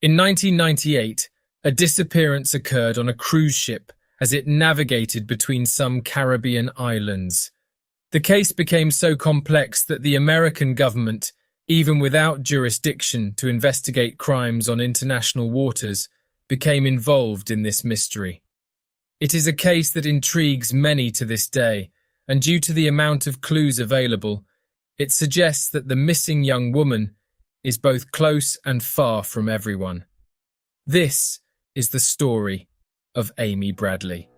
In 1998, a disappearance occurred on a cruise ship as it navigated between some Caribbean islands. The case became so complex that the American government, even without jurisdiction to investigate crimes on international waters, became involved in this mystery. It is a case that intrigues many to this day, and due to the amount of clues available, it suggests that the missing young woman is both close and far from everyone. This is the story of Amy Bradley.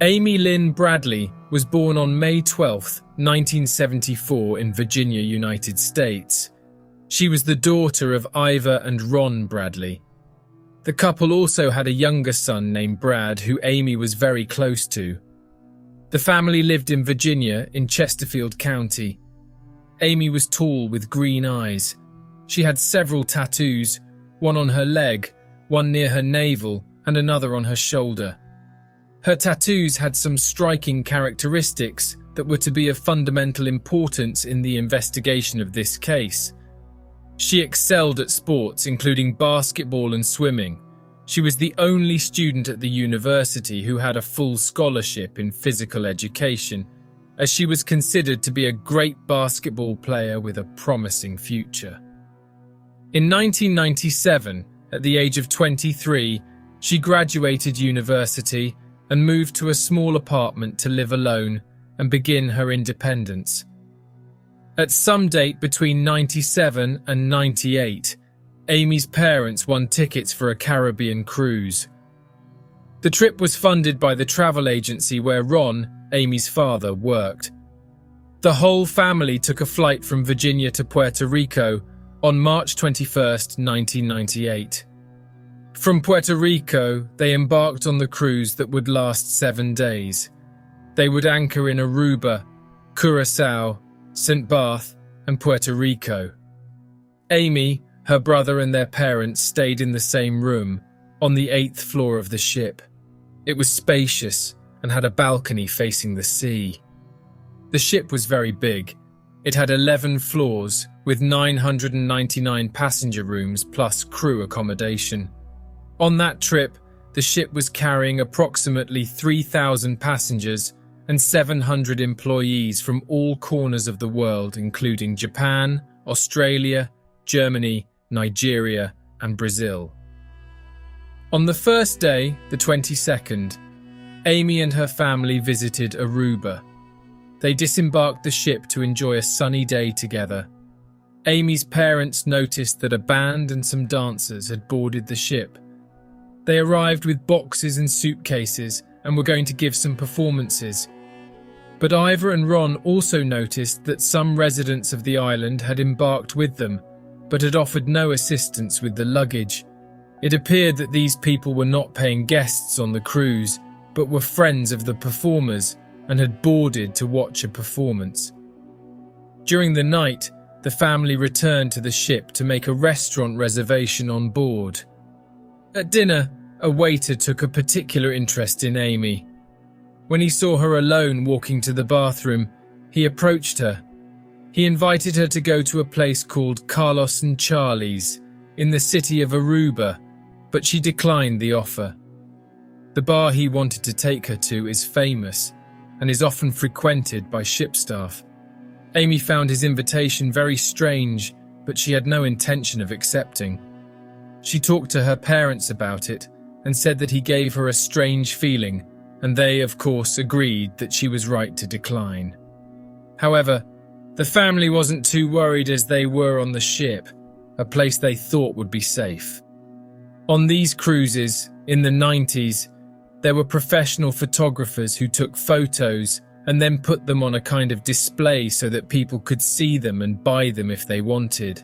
Amy Lynn Bradley was born on May 12, 1974 in Virginia, United States. She was the daughter of Ivor and Ron Bradley. The couple also had a younger son named Brad, who Amy was very close to. The family lived in Virginia in Chesterfield County. Amy was tall with green eyes. She had several tattoos, one on her leg, one near her navel, and another on her shoulder. Her tattoos had some striking characteristics that were to be of fundamental importance in the investigation of this case. She excelled at sports, including basketball and swimming. She was the only student at the university who had a full scholarship in physical education, as she was considered to be a great basketball player with a promising future. In 1997, at the age of 23, she graduated university and moved to a small apartment to live alone and begin her independence. At some date between 97 and 98, Amy's parents won tickets for a Caribbean cruise. The trip was funded by the travel agency where Ron, Amy's father, worked. The whole family took a flight from Virginia to Puerto Rico on March 21, 1998. From Puerto Rico, they embarked on the cruise that would last 7 days. They would anchor in Aruba, Curaçao, St. Barth, and Puerto Rico. Amy, her brother, and their parents stayed in the same room, on the 8th floor of the ship. It was spacious and had a balcony facing the sea. The ship was very big. It had 11 floors, with 999 passenger rooms plus crew accommodation. On that trip, the ship was carrying approximately 3,000 passengers and 700 employees from all corners of the world, including Japan, Australia, Germany, Nigeria, and Brazil. On the first day, the 22nd, Amy and her family visited Aruba. They disembarked the ship to enjoy a sunny day together. Amy's parents noticed that a band and some dancers had boarded the ship. They arrived with boxes and suitcases and were going to give some performances. But Ivor and Ron also noticed that some residents of the island had embarked with them, but had offered no assistance with the luggage. It appeared that these people were not paying guests on the cruise, but were friends of the performers and had boarded to watch a performance. During the night, the family returned to the ship to make a restaurant reservation on board. At dinner, a waiter took a particular interest in Amy. When he saw her alone walking to the bathroom, he approached her. He invited her to go to a place called Carlos and Charlie's in the city of Aruba, but she declined the offer. The bar he wanted to take her to is famous and is often frequented by ship staff. Amy found his invitation very strange, but she had no intention of accepting. She talked to her parents about it and said that he gave her a strange feeling, and they, of course, agreed that she was right to decline. However, the family wasn't too worried as they were on the ship, a place they thought would be safe. On these cruises, in the 90s, there were professional photographers who took photos and then put them on a kind of display so that people could see them and buy them if they wanted.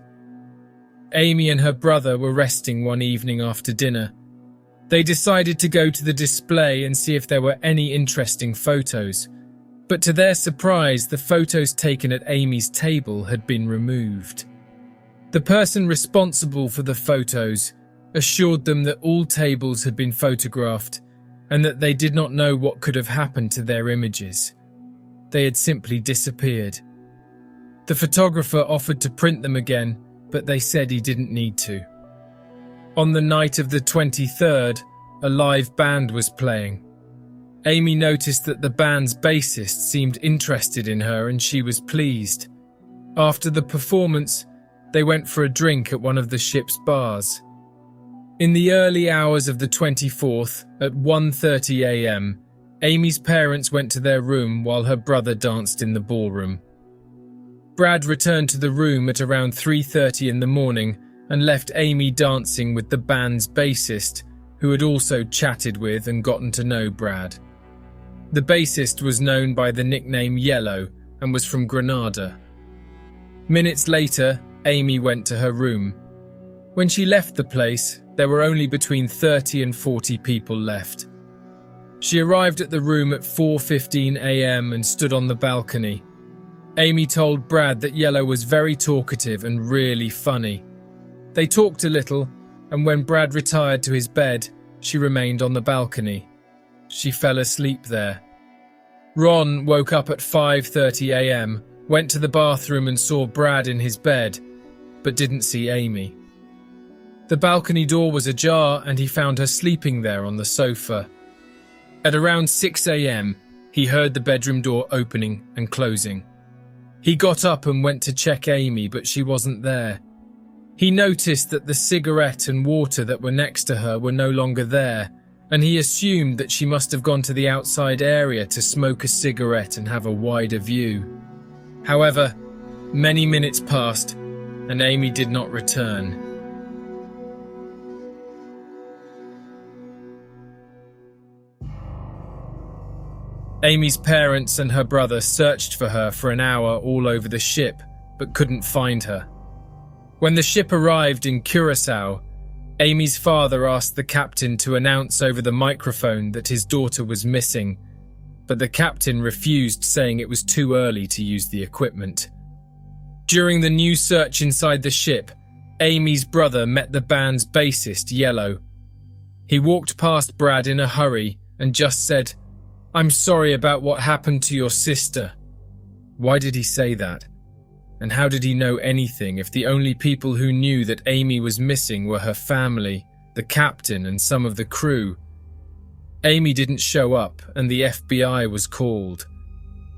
Amy and her brother were resting one evening after dinner. They decided to go to the display and see if there were any interesting photos, but to their surprise, the photos taken at Amy's table had been removed. The person responsible for the photos assured them that all tables had been photographed and that they did not know what could have happened to their images. They had simply disappeared. The photographer offered to print them again, but they said he didn't need to. On the night of the 23rd, a live band was playing. Amy noticed that the band's bassist seemed interested in her and she was pleased. After the performance, they went for a drink at one of the ship's bars. In the early hours of the 24th, at 1:30 a.m., Amy's parents went to their room while her brother danced in the ballroom. Brad returned to the room at around 3:30 in the morning and left Amy dancing with the band's bassist, who had also chatted with and gotten to know Brad. The bassist was known by the nickname Yellow and was from Grenada. Minutes later, Amy went to her room. When she left the place, there were only between 30 and 40 people left. She arrived at the room at 4:15 a.m. and stood on the balcony. Amy told Brad that Yellow was very talkative and really funny. They talked a little, and when Brad retired to his bed, she remained on the balcony. She fell asleep there. Ron woke up at 5:30 a.m., went to the bathroom and saw Brad in his bed, but didn't see Amy. The balcony door was ajar and he found her sleeping there on the sofa. At around 6 a.m., he heard the bedroom door opening and closing. He got up and went to check Amy, but she wasn't there. He noticed that the cigarette and water that were next to her were no longer there, and he assumed that she must have gone to the outside area to smoke a cigarette and have a wider view. However, many minutes passed, and Amy did not return. Amy's parents and her brother searched for her for an hour all over the ship, but couldn't find her. When the ship arrived in Curaçao, Amy's father asked the captain to announce over the microphone that his daughter was missing, but the captain refused, saying it was too early to use the equipment. During the new search inside the ship, Amy's brother met the band's bassist, Yellow. He walked past Brad in a hurry and just said, "I'm sorry about what happened to your sister." Why did he say that? And how did he know anything if the only people who knew that Amy was missing were her family, the captain, and some of the crew? Amy didn't show up and the FBI was called.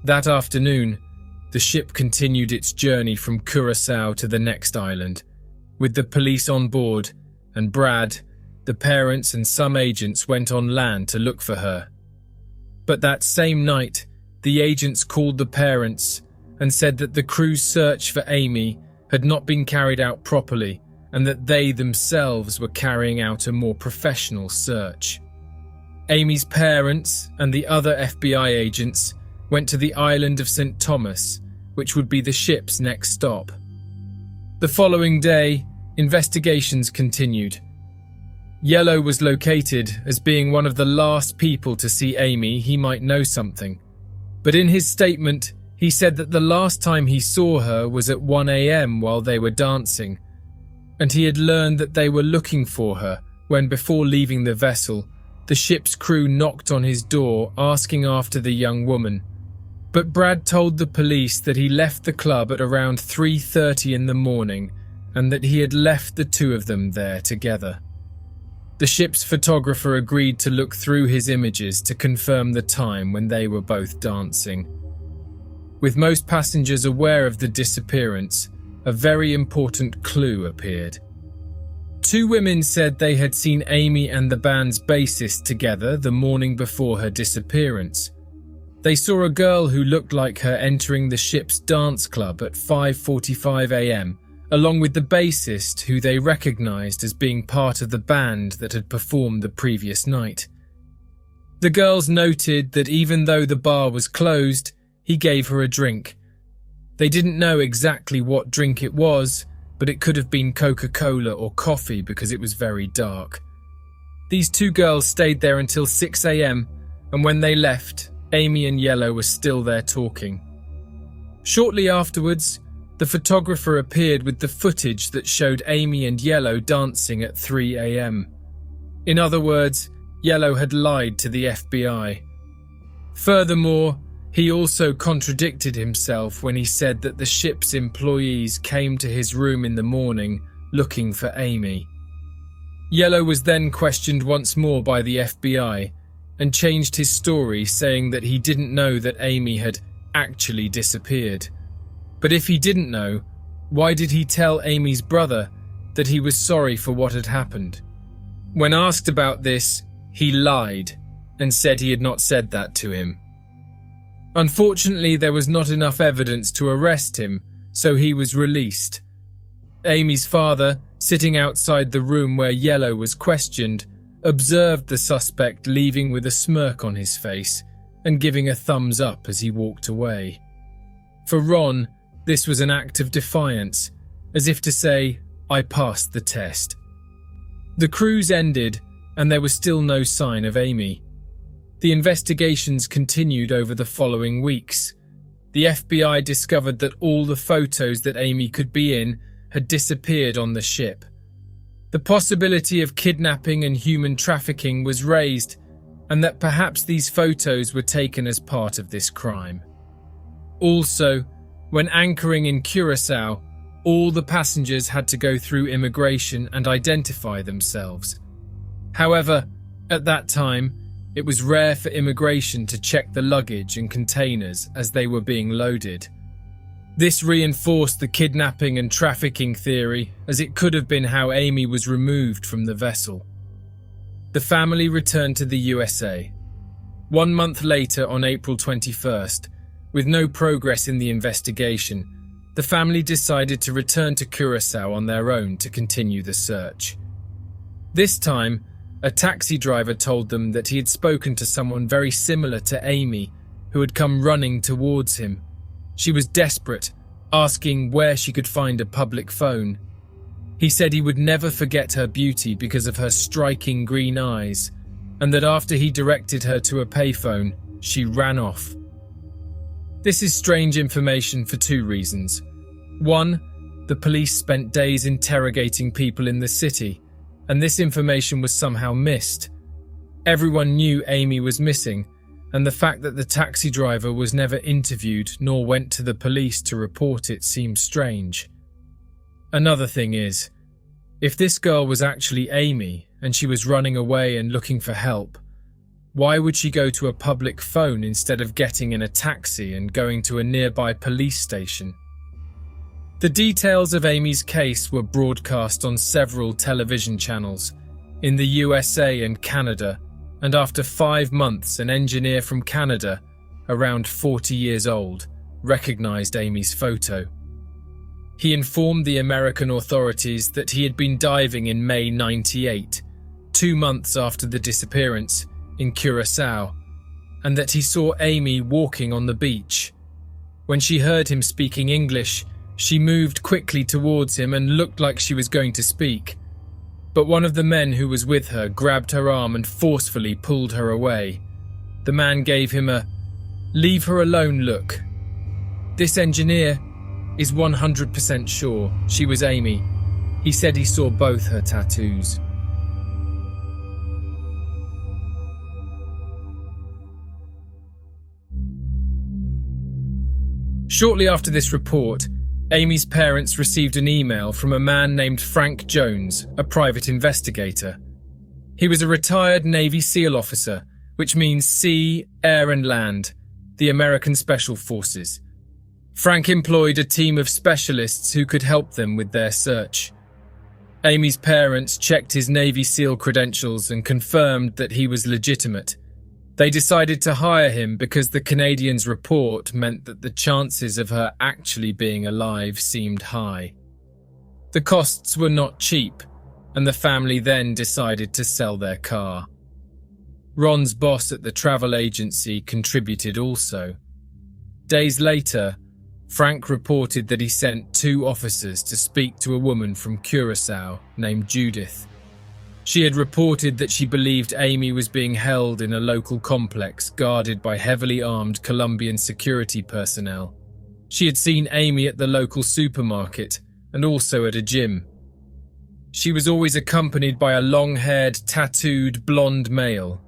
That afternoon, the ship continued its journey from Curaçao to the next island, with the police on board, and Brad, the parents and some agents went on land to look for her. But that same night, the agents called the parents and said that the crew's search for Amy had not been carried out properly and that they themselves were carrying out a more professional search. Amy's parents and the other FBI agents went to the island of St. Thomas, which would be the ship's next stop. The following day, investigations continued. Yellow was located as being one of the last people to see Amy. He might know something. But in his statement, he said that the last time he saw her was at 1 a.m. while they were dancing, and he had learned that they were looking for her when, before leaving the vessel, the ship's crew knocked on his door asking after the young woman. But Brad told the police that he left the club at around 3:30 in the morning and that he had left the two of them there together. The ship's photographer agreed to look through his images to confirm the time when they were both dancing. With most passengers aware of the disappearance, a very important clue appeared. Two women said they had seen Amy and the band's bassist together the morning before her disappearance. They saw a girl who looked like her entering the ship's dance club at 5:45 a.m., along with the bassist, who they recognized as being part of the band that had performed the previous night. The girls noted that even though the bar was closed, he gave her a drink. They didn't know exactly what drink it was, but it could have been Coca-Cola or coffee because it was very dark. These two girls stayed there until 6 a.m, and when they left, Amy and Yellow were still there talking. Shortly afterwards, the photographer appeared with the footage that showed Amy and Yellow dancing at 3 a.m. In other words, Yellow had lied to the FBI. Furthermore, He also contradicted himself when he said that the ship's employees came to his room in the morning looking for Amy. Yellow was then questioned once more by the FBI and changed his story, saying that he didn't know that Amy had actually disappeared. But if he didn't know, why did he tell Amy's brother that he was sorry for what had happened? When asked about this, he lied and said he had not said that to him. Unfortunately, there was not enough evidence to arrest him, so he was released. Amy's father, sitting outside the room where Yellow was questioned, observed the suspect leaving with a smirk on his face and giving a thumbs up as he walked away. For Ron, this was an act of defiance, as if to say, "I passed the test." The cruise ended, and there was still no sign of Amy. The investigations continued over the following weeks. The FBI discovered that all the photos that Amy could be in had disappeared on the ship. The possibility of kidnapping and human trafficking was raised, and that perhaps these photos were taken as part of this crime. Also, when anchoring in Curacao, all the passengers had to go through immigration and identify themselves. However, at that time, it was rare for immigration to check the luggage and containers as they were being loaded. This reinforced the kidnapping and trafficking theory, as it could have been how Amy was removed from the vessel. The family returned to the USA. 1 month later, on April 21st, with no progress in the investigation, the family decided to return to Curacao on their own to continue the search. This time, a taxi driver told them that he had spoken to someone very similar to Amy, who had come running towards him. She was desperate, asking where she could find a public phone. He said he would never forget her beauty because of her striking green eyes, and that after he directed her to a payphone, she ran off. This is strange information for 2 reasons. 1, the police spent days interrogating people in the city, and this information was somehow missed. Everyone knew Amy was missing, and the fact that the taxi driver was never interviewed nor went to the police to report it seems strange. Another thing is, if this girl was actually Amy and she was running away and looking for help, why would she go to a public phone instead of getting in a taxi and going to a nearby police station? The details of Amy's case were broadcast on several television channels in the USA and Canada, and after 5 months, an engineer from Canada, around 40 years old, recognized Amy's photo. He informed the American authorities that he had been diving in May '98, 2 months after the disappearance, in Curacao, and that he saw Amy walking on the beach. When she heard him speaking English, she moved quickly towards him and looked like she was going to speak. But one of the men who was with her grabbed her arm and forcefully pulled her away. The man gave him a "leave her alone" look. This engineer is 100% sure she was Amy. He said he saw both her tattoos. Shortly after this report, Amy's parents received an email from a man named Frank Jones, a private investigator. He was a retired Navy SEAL officer, which means sea, air and land, the American Special Forces. Frank employed a team of specialists who could help them with their search. Amy's parents checked his Navy SEAL credentials and confirmed that he was legitimate. They decided to hire him because the Canadian's report meant that the chances of her actually being alive seemed high. The costs were not cheap, and the family then decided to sell their car. Ron's boss at the travel agency contributed also. Days later, Frank reported that he sent 2 officers to speak to a woman from Curacao named Judith. She had reported that she believed Amy was being held in a local complex guarded by heavily armed Colombian security personnel. She had seen Amy at the local supermarket and also at a gym. She was always accompanied by a long-haired, tattooed, blonde male.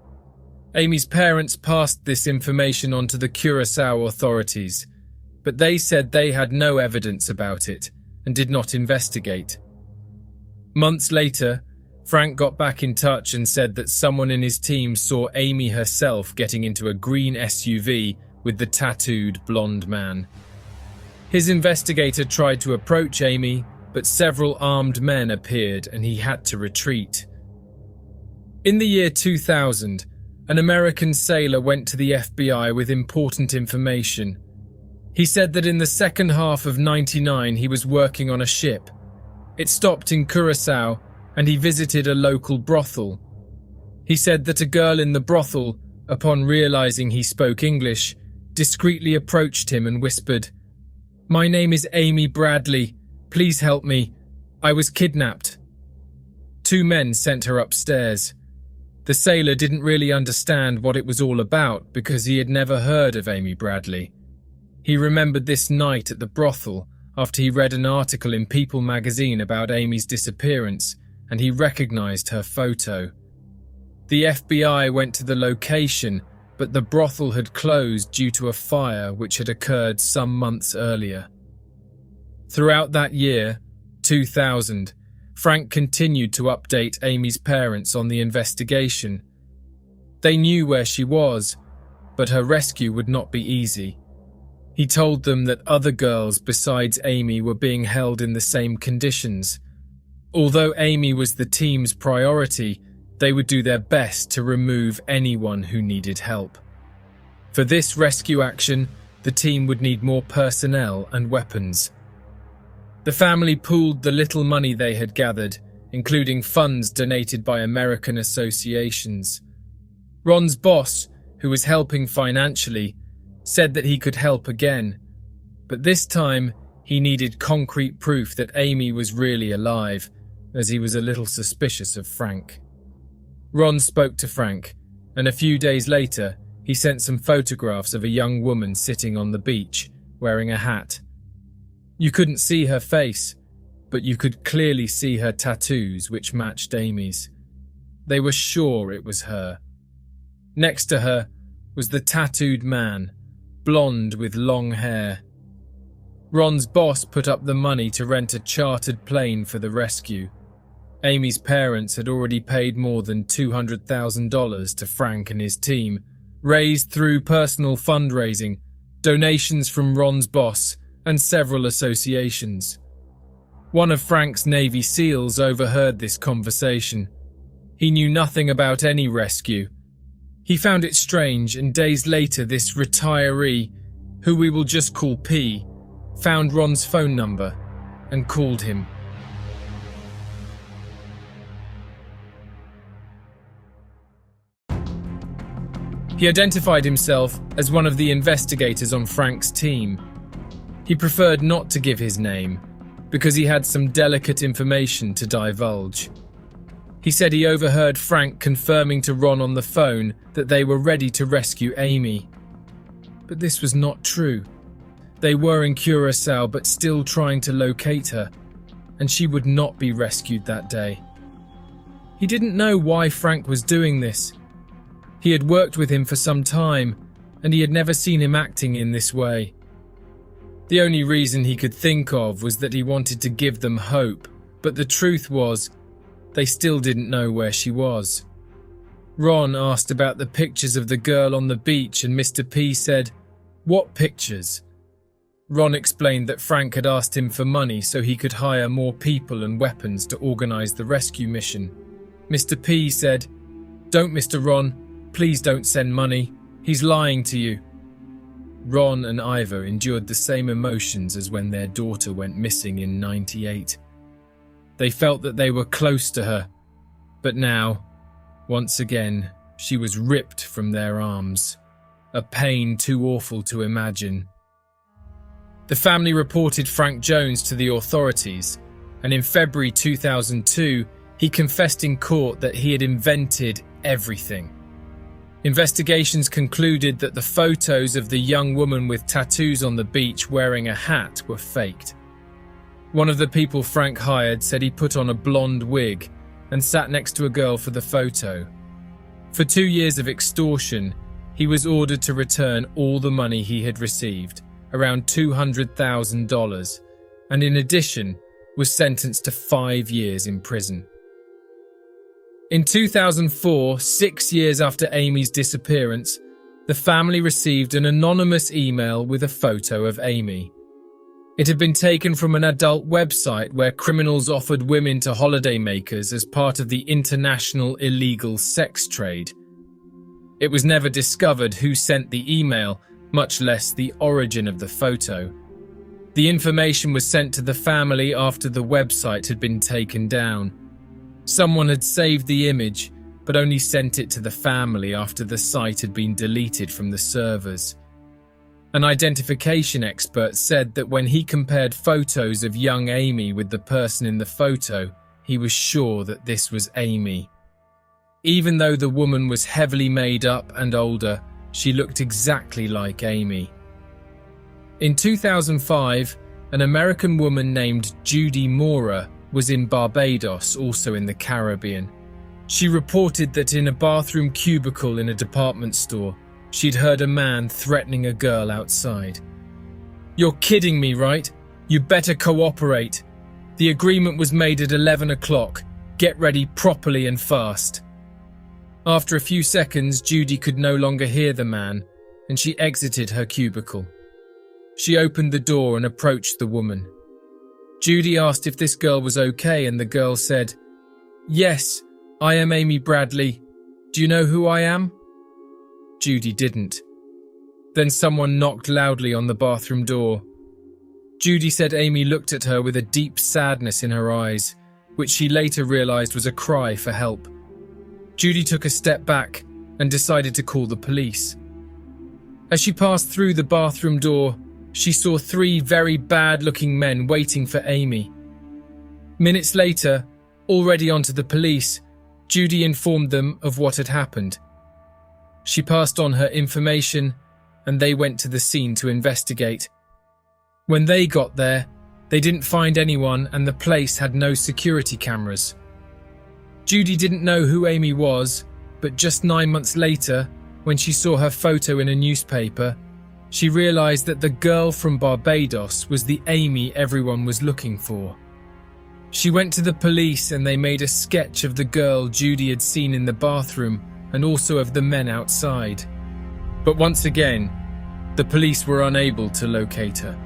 Amy's parents passed this information on to the Curaçao authorities, but they said they had no evidence about it and did not investigate. Months later, Frank got back in touch and said that someone in his team saw Amy herself getting into a green SUV with the tattooed blonde man. His investigator tried to approach Amy, but several armed men appeared and he had to retreat. In the year 2000, an American sailor went to the FBI with important information. He said that in the second half of '99 he was working on a ship. It stopped in Curaçao and he visited a local brothel. He said that a girl in the brothel, upon realizing he spoke English, discreetly approached him and whispered, "My name is Amy Bradley. Please help me. I was kidnapped." 2 men sent her upstairs. The sailor didn't really understand what it was all about because he had never heard of Amy Bradley. He remembered this night at the brothel after he read an article in People magazine about Amy's disappearance, and he recognized her photo. The FBI went to the location, but the brothel had closed due to a fire which had occurred some months earlier. Throughout that year, 2000, Frank continued to update Amy's parents on the investigation. They knew where she was, but her rescue would not be easy. He told them that other girls besides Amy were being held in the same conditions. Although Amy was the team's priority, they would do their best to remove anyone who needed help. For this rescue action, the team would need more personnel and weapons. The family pooled the little money they had gathered, including funds donated by American associations. Ron's boss, who was helping financially, said that he could help again, but this time he needed concrete proof that Amy was really alive, as he was a little suspicious of Frank. Ron spoke to Frank, and a few days later, he sent some photographs of a young woman sitting on the beach, wearing a hat. You couldn't see her face, but you could clearly see her tattoos, which matched Amy's. They were sure it was her. Next to her was the tattooed man, blonde with long hair. Ron's boss put up the money to rent a chartered plane for the rescue. Amy's parents had already paid more than $200,000 to Frank and his team, raised through personal fundraising, donations from Ron's boss, and several associations. One of Frank's Navy SEALs overheard this conversation. He knew nothing about any rescue. He found it strange, and days later this retiree, who we will just call P, found Ron's phone number and called him. He identified himself as one of the investigators on Frank's team. He preferred not to give his name because he had some delicate information to divulge. He said he overheard Frank confirming to Ron on the phone that they were ready to rescue Amy. But this was not true. They were in Curaçao but still trying to locate her, and she would not be rescued that day. He didn't know why Frank was doing this. He had worked with him for some time, and he had never seen him acting in this way. The only reason he could think of was that he wanted to give them hope, but the truth was, they still didn't know where she was. Ron asked about the pictures of the girl on the beach, and Mr. P said, "What pictures?" Ron explained that Frank had asked him for money so he could hire more people and weapons to organize the rescue mission. Mr. P said, "Don't, Mr. Ron. Please don't send money. He's lying to you." Ron and Ivor endured the same emotions as when their daughter went missing in '98. They felt that they were close to her, but now, once again, she was ripped from their arms, a pain too awful to imagine. The family reported Frank Jones to the authorities, and in February 2002, he confessed in court that he had invented everything. Investigations concluded that the photos of the young woman with tattoos on the beach wearing a hat were faked. One of the people Frank hired said he put on a blonde wig and sat next to a girl for the photo. For 2 years of extortion, he was ordered to return all the money he had received, around $200,000, and in addition was sentenced to 5 years in prison. In 2004, 6 years after Amy's disappearance, the family received an anonymous email with a photo of Amy. It had been taken from an adult website where criminals offered women to holidaymakers as part of the international illegal sex trade. It was never discovered who sent the email, much less the origin of the photo. The information was sent to the family after the website had been taken down. Someone had saved the image, but only sent it to the family after the site had been deleted from the servers. An identification expert said that when he compared photos of young Amy with the person in the photo, he was sure that this was Amy. Even though the woman was heavily made up and older, she looked exactly like Amy. In 2005, an American woman named Judy Mora was in Barbados, also in the Caribbean. She reported that in a bathroom cubicle in a department store, she'd heard a man threatening a girl outside. "You're kidding me, right? You better cooperate. The agreement was made at 11 o'clock. Get ready properly and fast." After a few seconds, Judy could no longer hear the man, and she exited her cubicle. She opened the door and approached the woman. Judy asked if this girl was okay, and the girl said, "Yes, I am Amy Bradley. Do you know who I am?" Judy didn't. Then someone knocked loudly on the bathroom door. Judy said Amy looked at her with a deep sadness in her eyes, which she later realized was a cry for help. Judy took a step back and decided to call the police. As she passed through the bathroom door, she saw 3 very bad-looking men waiting for Amy. Minutes later, already onto the police, Judy informed them of what had happened. She passed on her information, and they went to the scene to investigate. When they got there, they didn't find anyone, and the place had no security cameras. Judy didn't know who Amy was, but just 9 months later, when she saw her photo in a newspaper, she realized that the girl from Barbados was the Amy everyone was looking for. She went to the police and they made a sketch of the girl Judy had seen in the bathroom and also of the men outside. But once again, the police were unable to locate her.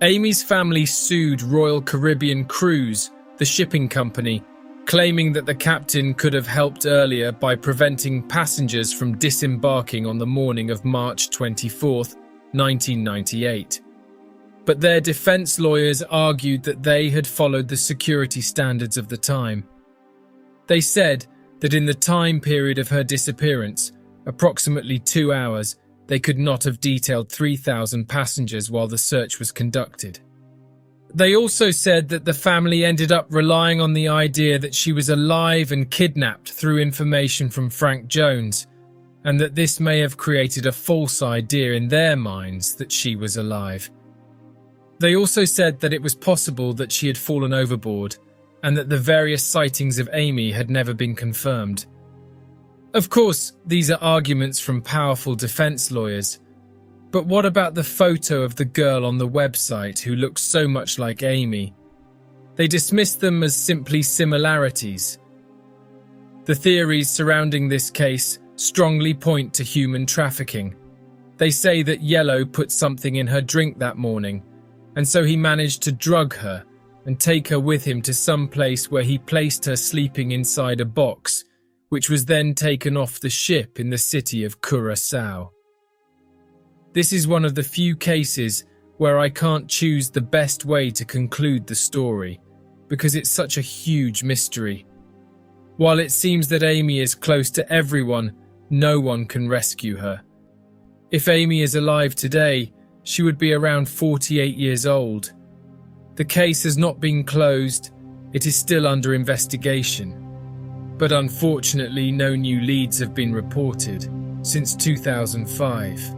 Amy's family sued Royal Caribbean Cruise, the shipping company, claiming that the captain could have helped earlier by preventing passengers from disembarking on the morning of March 24, 1998. But their defense lawyers argued that they had followed the security standards of the time. They said that in the time period of her disappearance, approximately 2 hours, they could not have detailed 3,000 passengers while the search was conducted. They also said that the family ended up relying on the idea that she was alive and kidnapped through information from Frank Jones, and that this may have created a false idea in their minds that she was alive. They also said that it was possible that she had fallen overboard, and that the various sightings of Amy had never been confirmed. Of course, these are arguments from powerful defense lawyers. But what about the photo of the girl on the website who looks so much like Amy? They dismissed them as simply similarities. The theories surrounding this case strongly point to human trafficking. They say that Yellow put something in her drink that morning, and so he managed to drug her and take her with him to some place where he placed her sleeping inside a box, which was then taken off the ship in the city of Curaçao. This is one of the few cases where I can't choose the best way to conclude the story, because it's such a huge mystery. While it seems that Amy is close to everyone, no one can rescue her. If Amy is alive today, she would be around 48 years old. The case has not been closed, it is still under investigation. But unfortunately, no new leads have been reported since 2005.